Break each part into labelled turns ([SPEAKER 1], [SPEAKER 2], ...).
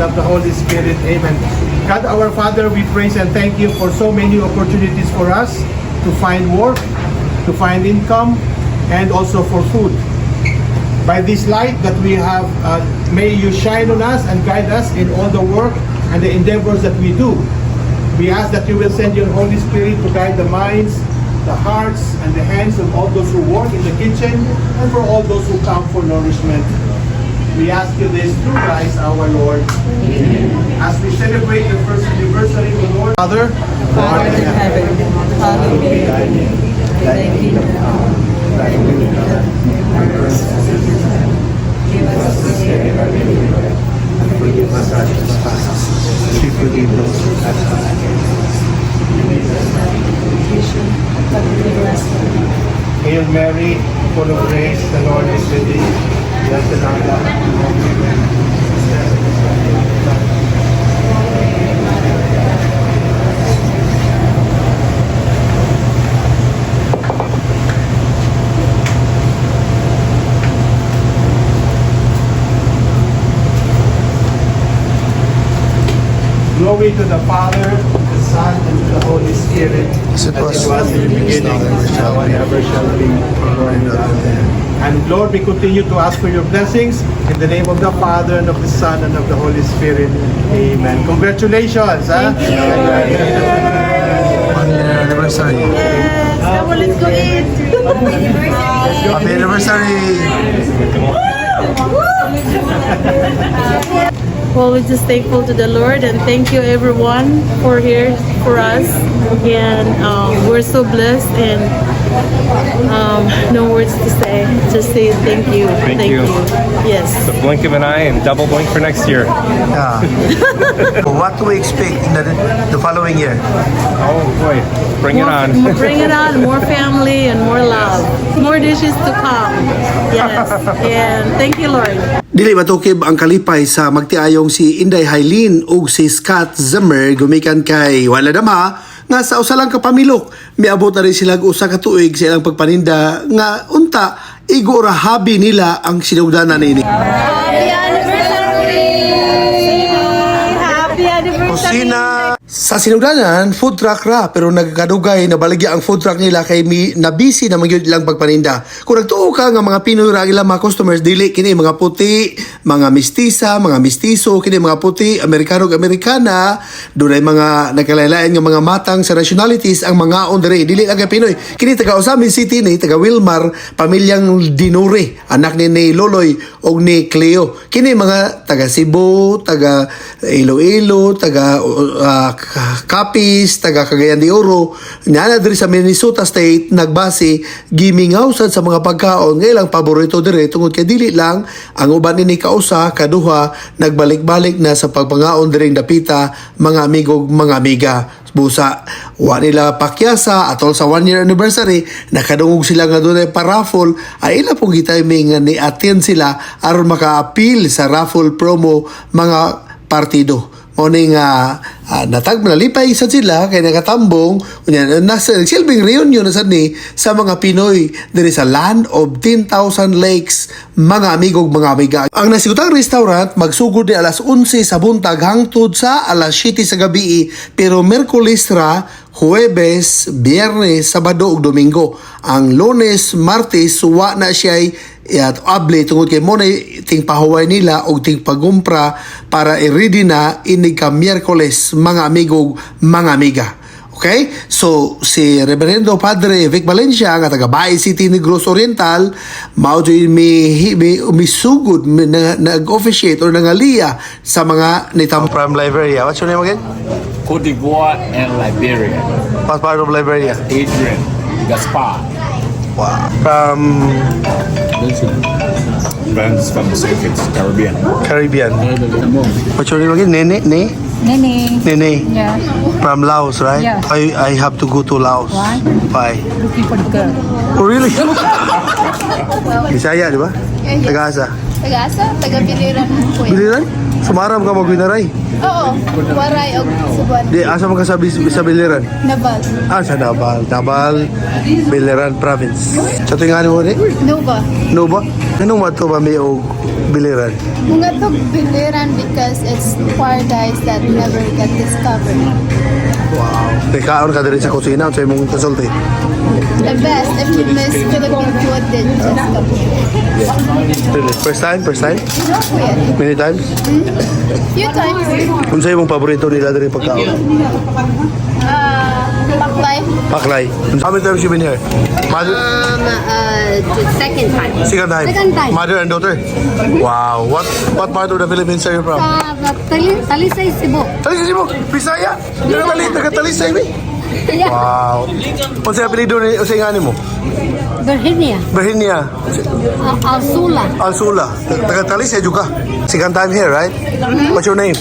[SPEAKER 1] of the Holy Spirit. Amen. God our Father, we praise and thank you for so many opportunities for us to find work, to find income, and also for food. By this light that we have, may you shine on us and guide us in all the work and the endeavors that we do. We ask that you will send your Holy Spirit to guide the minds, the hearts, and the hands of all those who work in the kitchen and for all those who come for nourishment. We ask you this through Christ our Lord. Amen. As we celebrate the first anniversary of the Lord, Father,
[SPEAKER 2] Father in heaven, hallowed be thy name. Thy kingdom come, thy will be done, on earth as it is in heaven. Give us this day our daily bread, and forgive us our trespasses, as we forgive those who trespass against us. And lead us not into temptation, but deliver us from evil.
[SPEAKER 1] Hail Mary, full of grace, the Lord is with thee. Blessed art thou among women, and blessed is the fruit of thy womb. Glory to the Father, the Son, and to the Holy Spirit,
[SPEAKER 3] As it was
[SPEAKER 1] in the beginning, now and ever shall be, world without end. And Lord, we continue to ask for your blessings in the name of the Father, and of the Son, and of the Holy Spirit. Amen. Congratulations!
[SPEAKER 2] Thank you.
[SPEAKER 3] 1 year anniversary.
[SPEAKER 2] Yes, come on, let's go eat.
[SPEAKER 3] Happy anniversary!
[SPEAKER 2] Well, we're just thankful to the Lord and thank you everyone for here for us. And we're so blessed and no words to say. Just say thank you.
[SPEAKER 4] Thank you.
[SPEAKER 2] Yes.
[SPEAKER 4] The blink of an eye and double blink for next year.
[SPEAKER 3] Yeah. What do we expect in the following year?
[SPEAKER 4] Oh boy, bring it on.
[SPEAKER 2] Bring it on. More family and more love. More dishes to come. Yes. And thank you, Lord.
[SPEAKER 5] Dili matukib ang kalipay sa magtiayong si Inday Hailin ug si Scott Zimmer gumikan kay wala dama nga sa usa lang ka pamilok miabot na rin sila usa ka tuig sa ilang pagpaninda nga unta igo ra habi nila ang sinugdanan nini.
[SPEAKER 2] Happy anniversary! Happy anniversary!
[SPEAKER 5] Kusina sa sinugdanan, food truck ra pero nagkadugay na baligya ang food truck nila kay na busy na magyud ilang pagpaninda. Kung nagtuo ka nga mga Pinoy ra ilang mga customers dili kini mga puti, mga mistisa, mga mistiso, kini mga puti, Amerikano ug Amerikana, dunay mga nagkalain-lain nga mga matang sa nationalities ang mga on diri dili lang kay Pinoy. Kini taga Osamin City ni taga Wilmar, pamilyang Dinure, anak ni Loloy ug ni Cleo. Kini mga taga Cebu, taga Iloilo, taga Capiz, taga Cagayan de Oro, na diri sa Minnesota State, nagbase, gimingaw sad sa mga pagkaon, nga ilang paborito dire, tungod kay dili lang, ang uban ni kausa, kaduha, nagbalik-balik na sa pagpangaon diring dapita, mga amigog, mga amiga. Busa, wa nila pakyasa, atol sa 1 year anniversary, nakadungog sila nga doon ay pa-raffle, ay ila pong gitiming nga ni-attend sila, aron maka-appeal sa raffle promo, mga partido. Morning natag nalipay sa sila kay nakatambong unya nasa silbing reunion na sad ni sa mga Pinoy diri sa Land of 10,000 Lakes, mga amigog, mga amiga. Ang nasigutang restaurant magsugod ni alas 11 sa buntag hangtod sa alas 7 sa gabi, pero Miyerkules ra, Huwebes, Biyernes, Sabado ug Domingo. Ang Lunes, Martes wa na siya able tungod kay mo na ting pahuway nila og ting pagumpra para i-ready na inig ka Miyerkules, mga amigog, mga amiga. Okay? So, si Reverendo Padre Vic Valencia, nga taga Baay City, Negros Oriental, mao dyan may sugod, nag-officiate or nangaliya sa mga nitam.
[SPEAKER 3] From Liberia. What's your name again?
[SPEAKER 6] Cote d'Ivoire and Liberia.
[SPEAKER 3] What part of Liberia?
[SPEAKER 6] Adrian Gaspar.
[SPEAKER 3] Wow. From
[SPEAKER 6] Friends from Pacific, Caribbean.
[SPEAKER 3] Caribbean. What's your name again? Nene?
[SPEAKER 7] Nene.
[SPEAKER 3] Nene.
[SPEAKER 7] Yeah.
[SPEAKER 3] From Laos, right?
[SPEAKER 7] Yeah.
[SPEAKER 3] I have to go to Laos.
[SPEAKER 7] Why?
[SPEAKER 3] Why?
[SPEAKER 7] Looking for the girl.
[SPEAKER 3] Oh, really? Bisaya, di ba? Taga-asa.
[SPEAKER 7] Taga-asa? Taga-biliran po yan.
[SPEAKER 3] Biliran? Sumaram ka mag-winaray.
[SPEAKER 7] Oo. Waray o Suban.
[SPEAKER 3] Di, asa man ka sa Biliran?
[SPEAKER 7] Nabal.
[SPEAKER 3] Sa Nabal. Nabal, Biliran Province. Sa tingani mo ni?
[SPEAKER 7] Nova.
[SPEAKER 3] No ba? Anong mato ba may og
[SPEAKER 5] Biliran.
[SPEAKER 7] Mga to biliran because it's paradise that never get discovered.
[SPEAKER 5] May kaon ka diri sa kusina sa imong kasulti.
[SPEAKER 7] The best if you miss Philippine food, then just come here.
[SPEAKER 5] First time?
[SPEAKER 7] No, kuya.
[SPEAKER 5] Many times?
[SPEAKER 7] Few times.
[SPEAKER 5] Unsa imong paborito nila diri pagkaon?
[SPEAKER 7] Paklay.
[SPEAKER 5] Paklay. How many times you been here? Mother,
[SPEAKER 2] Second time.
[SPEAKER 5] second time.
[SPEAKER 2] Second time.
[SPEAKER 5] Mother and daughter. Wow. What part of the Philippines are you from?
[SPEAKER 2] Talisay, Cebu.
[SPEAKER 5] Talisay mo. Bisaya. Dili mali taga Talisay mi. Wow. Unsa apelyido ni usa ngani mo?
[SPEAKER 2] Virginia.
[SPEAKER 5] Virginia.
[SPEAKER 2] Alsula.
[SPEAKER 5] Alsula. Taga Talisay juga. Second time here, right? What's your name?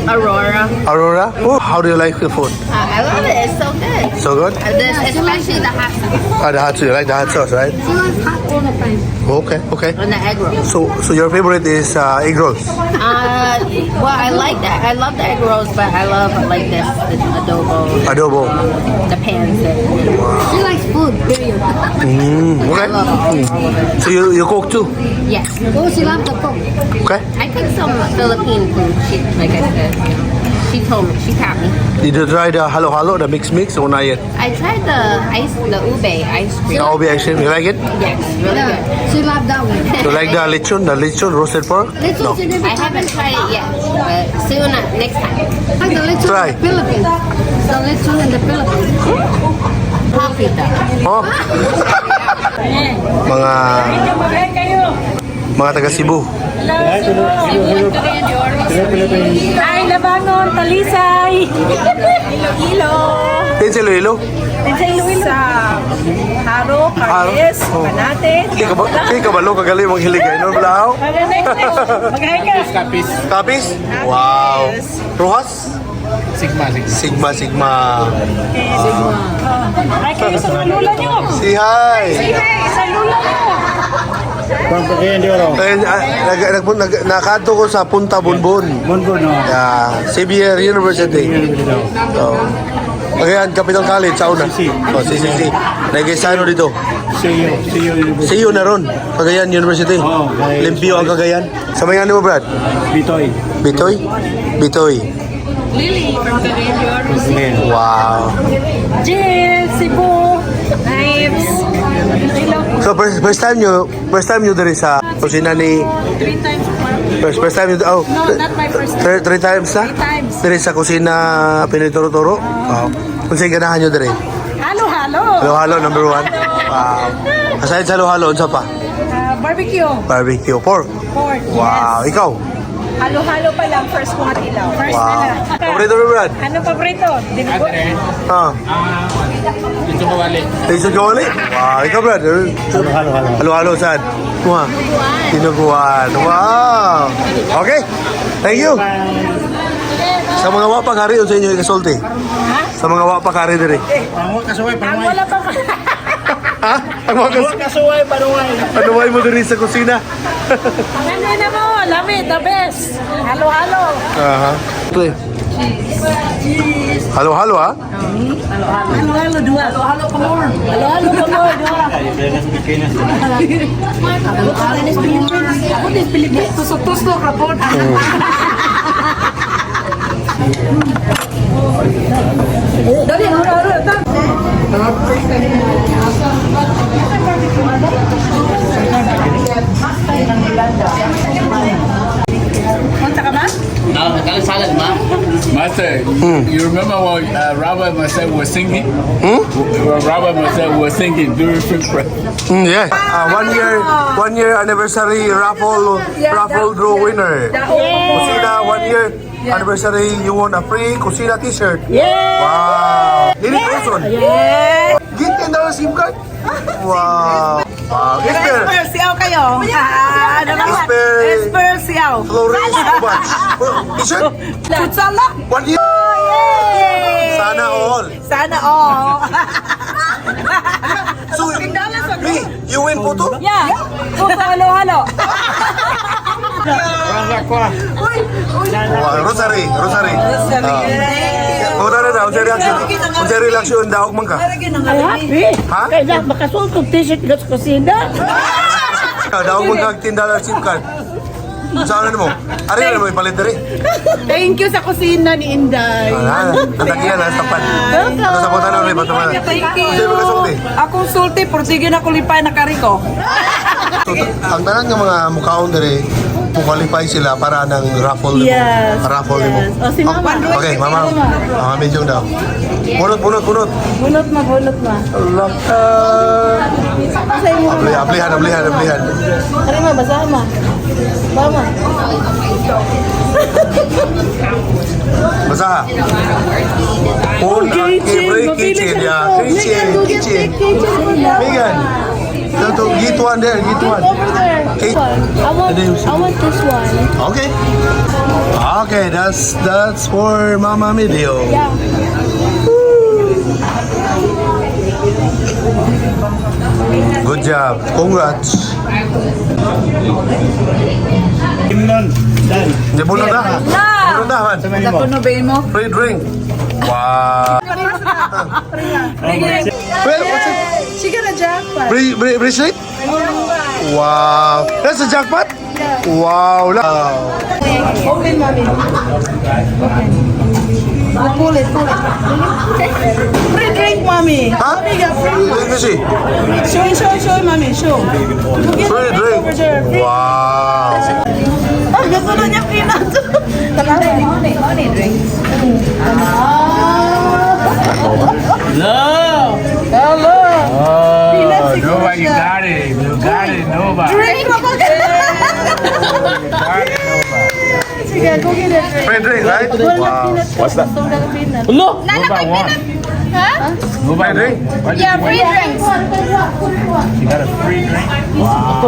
[SPEAKER 7] Aurora.
[SPEAKER 5] Aurora. Oh, how do you like the food?
[SPEAKER 7] I love it. It's so good.
[SPEAKER 5] So good?
[SPEAKER 7] Especially the hot sauce
[SPEAKER 5] The hot sauce. You like the hot sauce, right?
[SPEAKER 2] She was hot all the time.
[SPEAKER 5] Okay.
[SPEAKER 7] and the egg roll.
[SPEAKER 5] So your favorite is egg rolls.
[SPEAKER 7] Well, I like that. I love the egg rolls, but I love like this the adobo,
[SPEAKER 5] Adobo.
[SPEAKER 7] the pans.
[SPEAKER 2] She likes food, period.
[SPEAKER 5] Okay.
[SPEAKER 7] I love all of it.
[SPEAKER 5] So you cook too?
[SPEAKER 7] Yes.
[SPEAKER 2] Oh, she loves the cook.
[SPEAKER 5] Okay.
[SPEAKER 7] I cook some Philippine food. Like I said, she told me, she taught me.
[SPEAKER 5] Did you try the halo-halo, the mix or not yet?
[SPEAKER 7] I tried the ube ice cream.
[SPEAKER 5] The OB ice cream, you like it?
[SPEAKER 7] Yes, really good.
[SPEAKER 2] She loves that one.
[SPEAKER 5] You like the lechon roasted pork?
[SPEAKER 2] Let's
[SPEAKER 5] No.
[SPEAKER 2] she never
[SPEAKER 7] I haven't tried it yet, but soon next time.
[SPEAKER 2] Like the lechon
[SPEAKER 5] Try.
[SPEAKER 2] in the Philippines. The lechon in the Philippines.
[SPEAKER 7] Papita.
[SPEAKER 5] Oh. Mga taga Cebu.
[SPEAKER 8] Ay, labangon, talisay. Iloilo.
[SPEAKER 5] Din sa Iloilo?
[SPEAKER 8] Sa Iloilo. Haro, Carles,
[SPEAKER 5] Oh.
[SPEAKER 8] Panate.
[SPEAKER 5] Di ka balo kagaling mong hiligay. No, Blahaw?
[SPEAKER 8] Maghay ka.
[SPEAKER 5] Tapis? Wow. Rojas? Sigma.
[SPEAKER 8] Ay, kayo sa mga lula nyo.
[SPEAKER 5] Say hi.
[SPEAKER 8] Ay, sa lula nyo.
[SPEAKER 5] Nakadto ko sa Punta Bunbun. Xavier University. So, Cagayan Capital College sa una. Oh, CCC. Nag-isano dito. See you na ron. Cagayan University. Limpio ang Cagayan. Sa may ano mo, Brad? Bitoy.
[SPEAKER 8] Lily from Cagayan.
[SPEAKER 5] Wow.
[SPEAKER 8] Jill, Cebu, Knives.
[SPEAKER 5] So first time nyo diri sa kusina ni
[SPEAKER 8] 3 times more.
[SPEAKER 5] first time nyo
[SPEAKER 8] No, not my first time.
[SPEAKER 5] three times na?
[SPEAKER 8] 3 times.
[SPEAKER 5] Diri sa kusina Pinoy Turo Turo? Oo. Kung sa'yo ganahan nyo diri?
[SPEAKER 8] Halo-halo.
[SPEAKER 5] Halo-halo, number 1. Wow. Aside sa halo-halo, unsa pa?
[SPEAKER 8] Barbecue.
[SPEAKER 5] Barbecue, pork.
[SPEAKER 8] Pork.
[SPEAKER 5] Wow. Ikaw?
[SPEAKER 8] Halo-halo pa lang. First ko nga tilaw. First na
[SPEAKER 5] Wow.
[SPEAKER 8] lang.
[SPEAKER 5] Paborito mo, Brad?
[SPEAKER 8] Ano paborito? Dinugo.
[SPEAKER 5] Ito kawali? Wow. Ikaw, Brad? Halo-halo, saan? Wow. Tinuguan. Wow. Okay. Thank you. Sa mga wapak hari, sa inyo ikasulti? Sa mga wapak hari diri?
[SPEAKER 8] Ang wala pa.
[SPEAKER 5] Ha? Ang mga
[SPEAKER 8] Kasuway, paruway.
[SPEAKER 5] ano ba mo diri sa kusina?
[SPEAKER 8] Ano na mo? Lami, the best. Halo-halo.
[SPEAKER 5] Aha. Halo-halo, ha?
[SPEAKER 8] Halo-halo, dua. Halo-halo pa more. Halo-halo pa more, dua. Ako din Pilipinas. Tusok-tusok ko rapon. Dali, halo-halo. Punta ka ba?
[SPEAKER 6] Master, you remember when Robert myself was singing? When Robert myself was singing during fifth grade.
[SPEAKER 5] Yeah. 1 year anniversary raffle draw winner. Kusina 1 year anniversary, you won a free Kusina t-shirt.
[SPEAKER 8] Yeah!
[SPEAKER 5] Wow. Lili Wilson.
[SPEAKER 8] Yeah!
[SPEAKER 5] Get $10 SIM card? Wow. Wow. Esper.
[SPEAKER 8] Siyaw kayo.
[SPEAKER 5] Esper.
[SPEAKER 8] Siyaw.
[SPEAKER 5] Flores Ubans. T-shirt?
[SPEAKER 8] Futsala.
[SPEAKER 5] 1 year. Sana all.
[SPEAKER 8] Sana all.
[SPEAKER 5] So, me, you win photo?
[SPEAKER 8] Yeah. Puto halo-halo.
[SPEAKER 5] Wow, Rosary. Muna na, unsa reaction daog man ka?
[SPEAKER 8] Ay, happy.
[SPEAKER 5] Ha?
[SPEAKER 8] Kaya makasuot kong t-shirt sa kusina.
[SPEAKER 5] Daog man ka $10 SIM card.
[SPEAKER 3] Saan mo? Ari na mo ipalit diri.
[SPEAKER 8] Thank you sa kusina ni Inday.
[SPEAKER 3] Nandakiyan na tapan. Ano sa putan rin ba taman? Sige mo kasulti.
[SPEAKER 8] Akong sulti, sige na kulipay na kariko.
[SPEAKER 3] Ang tanan ng mga mukhaon diri, qualify sila para ng raffle nimo.
[SPEAKER 8] Yes.
[SPEAKER 3] Raffle nimo.
[SPEAKER 8] O si Mama.
[SPEAKER 3] Okay, mama. Mama medyo daw. Bunot.
[SPEAKER 8] Bunot ma.
[SPEAKER 3] Allah ka. Aplihan.
[SPEAKER 8] Ari ma, basahan ma. Mama.
[SPEAKER 3] Basa. Kitchen ya. Kitchen. Megan. Ito, gituan there, gituan. Okay.
[SPEAKER 7] I want this one.
[SPEAKER 3] Okay. Okay, that's for Mama Video.
[SPEAKER 7] Yeah.
[SPEAKER 3] Good job. Congrats. Di bunod na. Bunod na, man.
[SPEAKER 8] Puno ba mo?
[SPEAKER 3] Free drink. Wow. Well, what's it?
[SPEAKER 8] She got a jackpot.
[SPEAKER 3] Bracelet? Wow. That's a jackpot? Wow.
[SPEAKER 8] Open, Mommy. Open. Pull it. Free drink, Mommy.
[SPEAKER 3] Huh?
[SPEAKER 8] Mommy got free.
[SPEAKER 3] Let me see.
[SPEAKER 8] Show, Mommy. Show.
[SPEAKER 3] Free drink. Wow.
[SPEAKER 8] Ah, gusto na niya peanut.
[SPEAKER 7] Only drink.
[SPEAKER 6] No.
[SPEAKER 8] Hello.
[SPEAKER 6] Oh, nobody got it. You got it, nobody.
[SPEAKER 8] Drink, sige, go get it.
[SPEAKER 3] Free drink, right? Wow.
[SPEAKER 6] What's that?
[SPEAKER 8] Look.
[SPEAKER 6] Nobody won.
[SPEAKER 7] Huh?
[SPEAKER 3] Free drink?
[SPEAKER 7] Yeah, free drinks.
[SPEAKER 6] You got a free drink? Wow.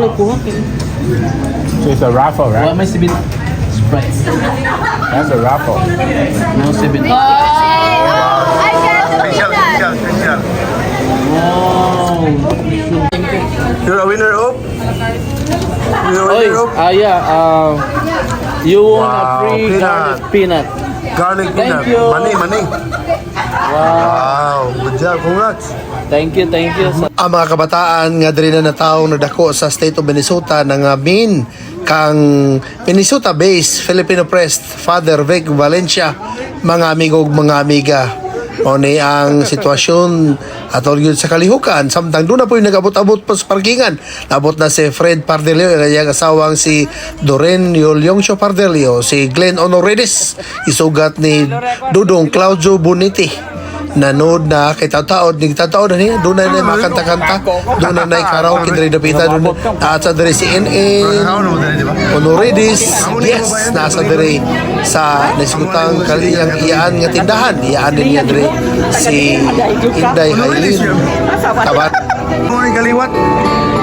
[SPEAKER 6] So it's a raffle, right?
[SPEAKER 2] May sibit. Sprite.
[SPEAKER 6] That's a raffle.
[SPEAKER 2] No sibit.
[SPEAKER 7] Oh, I got the
[SPEAKER 3] Special.
[SPEAKER 7] peanut.
[SPEAKER 2] Wow.
[SPEAKER 3] You're a winner of? You're a
[SPEAKER 2] Oy,
[SPEAKER 3] winner of?
[SPEAKER 2] you won
[SPEAKER 3] Wow,
[SPEAKER 2] a free
[SPEAKER 3] peanut.
[SPEAKER 2] garlic peanut.
[SPEAKER 3] Garlic
[SPEAKER 2] Thank
[SPEAKER 3] peanut.
[SPEAKER 2] you.
[SPEAKER 3] Money. Wow. Good job. Congrats.
[SPEAKER 2] Thank you.
[SPEAKER 5] Ang mga kabataan nga diri na nataong nadako sa state of Minnesota na nga min kang Minnesota-based Filipino priest Father Vic Valencia, mga amigo ug mga amiga. O ni ang sitwasyon atol gyud sa kalihukan samtang doon na po yung nag-abot-abot pa sa parkingan. Nabot na si Fred Pardelio, kanyang asawang si Doreen Yolyongcho Pardelio, si Glenn Honorides, isugat ni Dudong Claudio Boniti. Nanood na kay tataod na niya doon na makanta-kanta, doon na karaoke diri dapita doon at sa diri si NN Honorides, yes, nasa diri sa nasugutang kaliyang iyaan nga tindahan, iyaan din niya diri si Inday Hailin tabat
[SPEAKER 3] Morning kaliwat.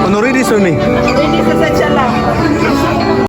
[SPEAKER 3] Honorides ni.
[SPEAKER 8] Hindi sa sadya lang.